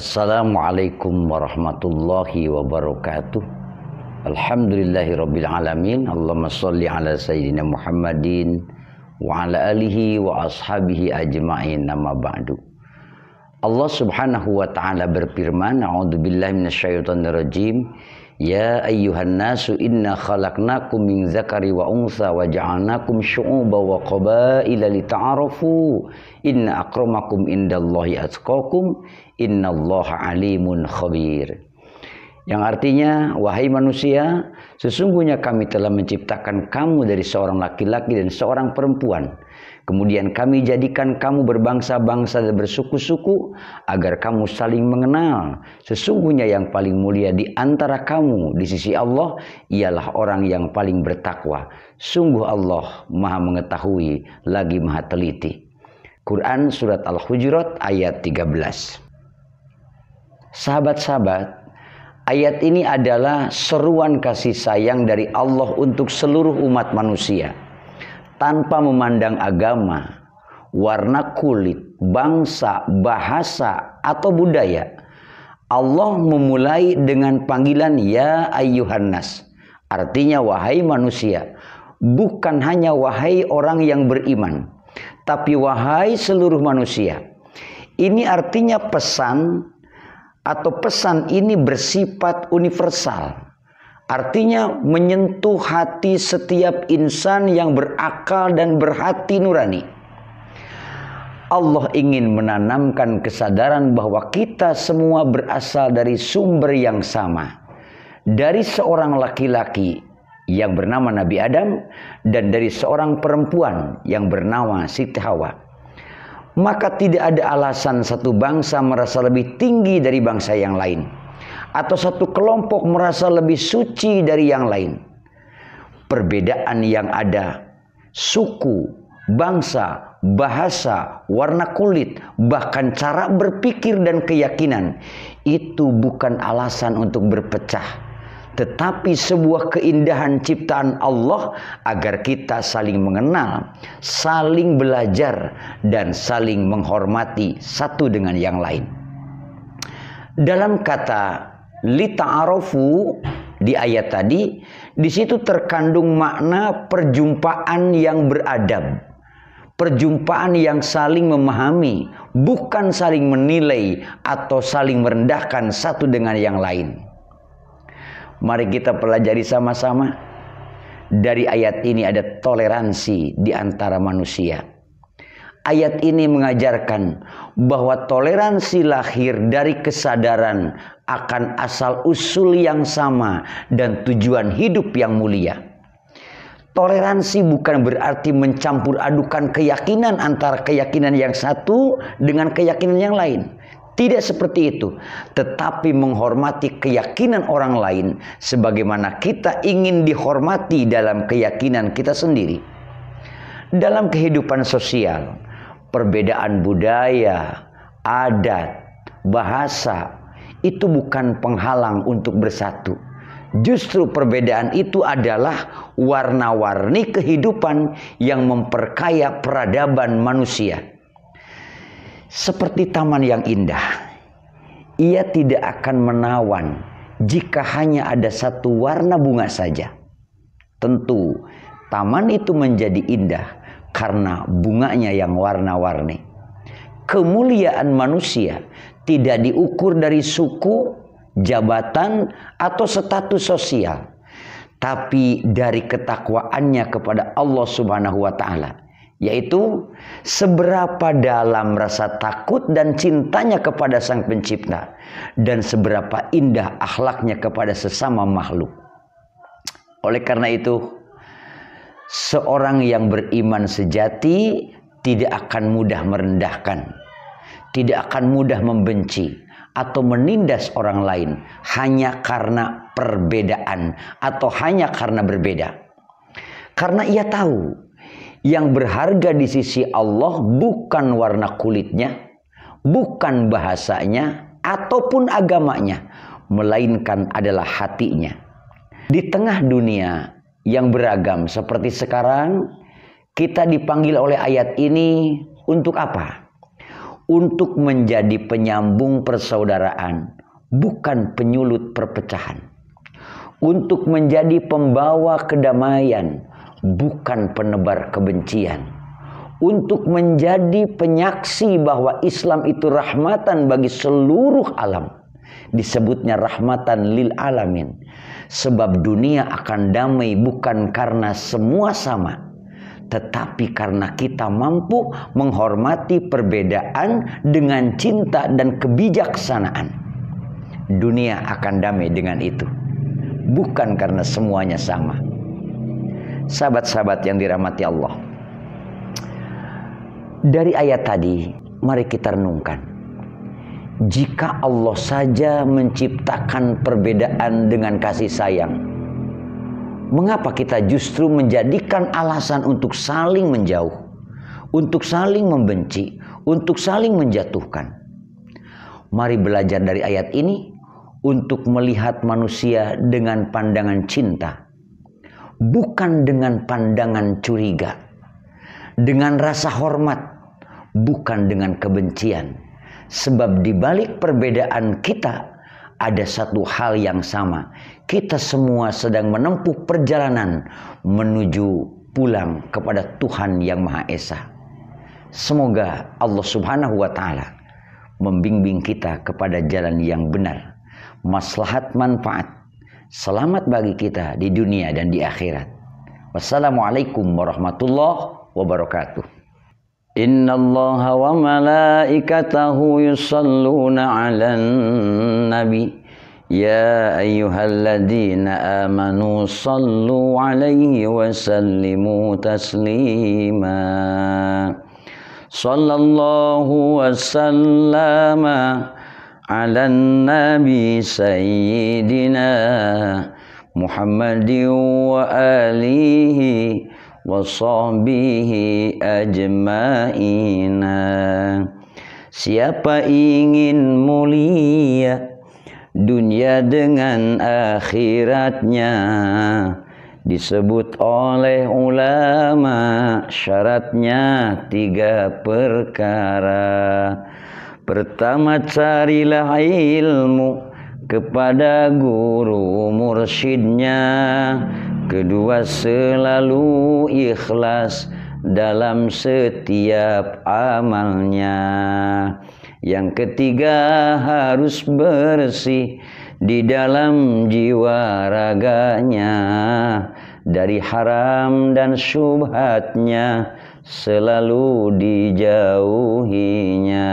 Assalamualaikum warahmatullahi wabarakatuh. Alhamdulillahirabbil alamin. Allahumma shalli ala sayyidina Muhammadin wa ala alihi wa ashabihi ajma'in. Amma ba'du. Allah Subhanahu wa ta'ala berfirman, a'udzubillahi minasyaitonir rajim. Ya ayyuhan nasu inna khalaqnakum min dzakari wa untha wa ja'alnakum syu'uban wa qabaila lita'arafu. Inna akramakum indallahi atqakum. Innallaha alimun khabir. Yang artinya, wahai manusia, sesungguhnya kami telah menciptakan kamu dari seorang laki-laki dan seorang perempuan. Kemudian kami jadikan kamu berbangsa-bangsa dan bersuku-suku agar kamu saling mengenal. Sesungguhnya yang paling mulia di antara kamu di sisi Allah ialah orang yang paling bertakwa. Sungguh Allah Maha mengetahui lagi Maha teliti. Quran surat Al-Hujurat ayat 13. Sahabat-sahabat, ayat ini adalah seruan kasih sayang dari Allah untuk seluruh umat manusia. Tanpa memandang agama, warna kulit, bangsa, bahasa, atau budaya. Allah memulai dengan panggilan Ya ayyuhan nas. Artinya wahai manusia. Bukan hanya wahai orang yang beriman, tapi wahai seluruh manusia. Ini artinya pesan ini bersifat universal. Artinya menyentuh hati setiap insan yang berakal dan berhati nurani. Allah ingin menanamkan kesadaran bahwa kita semua berasal dari sumber yang sama. Dari seorang laki-laki yang bernama Nabi Adam dan dari seorang perempuan yang bernama Siti Hawa. Maka tidak ada alasan satu bangsa merasa lebih tinggi dari bangsa yang lain, atau satu kelompok merasa lebih suci dari yang lain. Perbedaan yang ada, suku, bangsa, bahasa, warna kulit, bahkan cara berpikir dan keyakinan, itu bukan alasan untuk berpecah, tetapi sebuah keindahan ciptaan Allah agar kita saling mengenal, saling belajar, dan saling menghormati satu dengan yang lain. Dalam kata lita'arafu di ayat tadi, di situ terkandung makna perjumpaan yang beradab, perjumpaan yang saling memahami, bukan saling menilai atau saling merendahkan satu dengan yang lain. Mari kita pelajari sama-sama. Dari ayat ini ada toleransi di antara manusia. Ayat ini mengajarkan bahwa toleransi lahir dari kesadaran akan asal-usul yang sama dan tujuan hidup yang mulia. Toleransi bukan berarti mencampur adukan keyakinan antara keyakinan yang satu dengan keyakinan yang lain. Tidak seperti itu, tetapi menghormati keyakinan orang lain sebagaimana kita ingin dihormati dalam keyakinan kita sendiri. Dalam kehidupan sosial, perbedaan budaya, adat, bahasa itu bukan penghalang untuk bersatu. Justru perbedaan itu adalah warna-warni kehidupan yang memperkaya peradaban manusia. Seperti taman yang indah, ia tidak akan menawan jika hanya ada satu warna bunga saja. Tentu, taman itu menjadi indah karena bunganya yang warna-warni. Kemuliaan manusia tidak diukur dari suku, jabatan, atau status sosial, tapi dari ketakwaannya kepada Allah Subhanahu wa ta'ala. Yaitu seberapa dalam rasa takut dan cintanya kepada Sang Pencipta, dan seberapa indah akhlaknya kepada sesama makhluk. Oleh karena itu, seorang yang beriman sejati tidak akan mudah merendahkan, tidak akan mudah membenci atau menindas orang lain hanya karena perbedaan atau hanya karena berbeda. Karena ia tahu yang berharga di sisi Allah bukan warna kulitnya, bukan bahasanya, ataupun agamanya, melainkan adalah hatinya. Di tengah dunia yang beragam seperti sekarang, kita dipanggil oleh ayat ini untuk apa? untuk menjadi penyambung persaudaraan, bukan penyulut perpecahan. Untuk menjadi pembawa kedamaian, bukan penebar kebencian. Untuk menjadi penyaksi bahwa Islam itu rahmatan bagi seluruh alam. Disebutnya rahmatan lil alamin. Sebab dunia akan damai bukan karena semua sama, tetapi karena kita mampu menghormati perbedaan dengan cinta dan kebijaksanaan. Dunia akan damai dengan itu, bukan karena semuanya sama. Sahabat-sahabat yang dirahmati Allah, dari ayat tadi mari kita renungkan. Jika Allah saja menciptakan perbedaan dengan kasih sayang, mengapa kita justru menjadikan alasan untuk saling menjauh, untuk saling membenci, untuk saling menjatuhkan? Mari belajar dari ayat ini untuk melihat manusia dengan pandangan cinta, bukan dengan pandangan curiga, dengan rasa hormat, bukan dengan kebencian. Sebab di balik perbedaan kita ada satu hal yang sama. Kita semua sedang menempuh perjalanan menuju pulang kepada Tuhan yang Maha Esa. Semoga Allah Subhanahu wa Ta'ala membimbing kita kepada jalan yang benar, maslahat manfaat, selamat bagi kita di dunia dan di akhirat. Wassalamualaikum warahmatullahi wabarakatuh. Inna Allah wa malaikatahu yusalluna ala nabi ya ayyuhalladzina amanu sallu alaihi wa sallimu taslima. Sallallahu wa sallama ala nabi sayyidina Muhammadin wa alihi wa sahbihi ajma'ina. Siapa ingin mulia dunia dengan akhiratnya, disebut oleh ulama syaratnya 3 perkara. Pertama, carilah ilmu kepada guru mursyidnya. Kedua, selalu ikhlas dalam setiap amalnya. Yang ketiga, harus bersih di dalam jiwa raganya dari haram dan syubhatnya, selalu dijauhinya.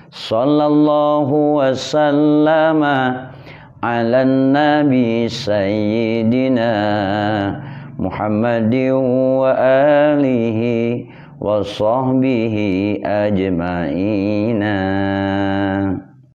Sallallahu wasallama ala nabi sayyidina Muhammadin wa alihi wa sahbihi ajma'ina.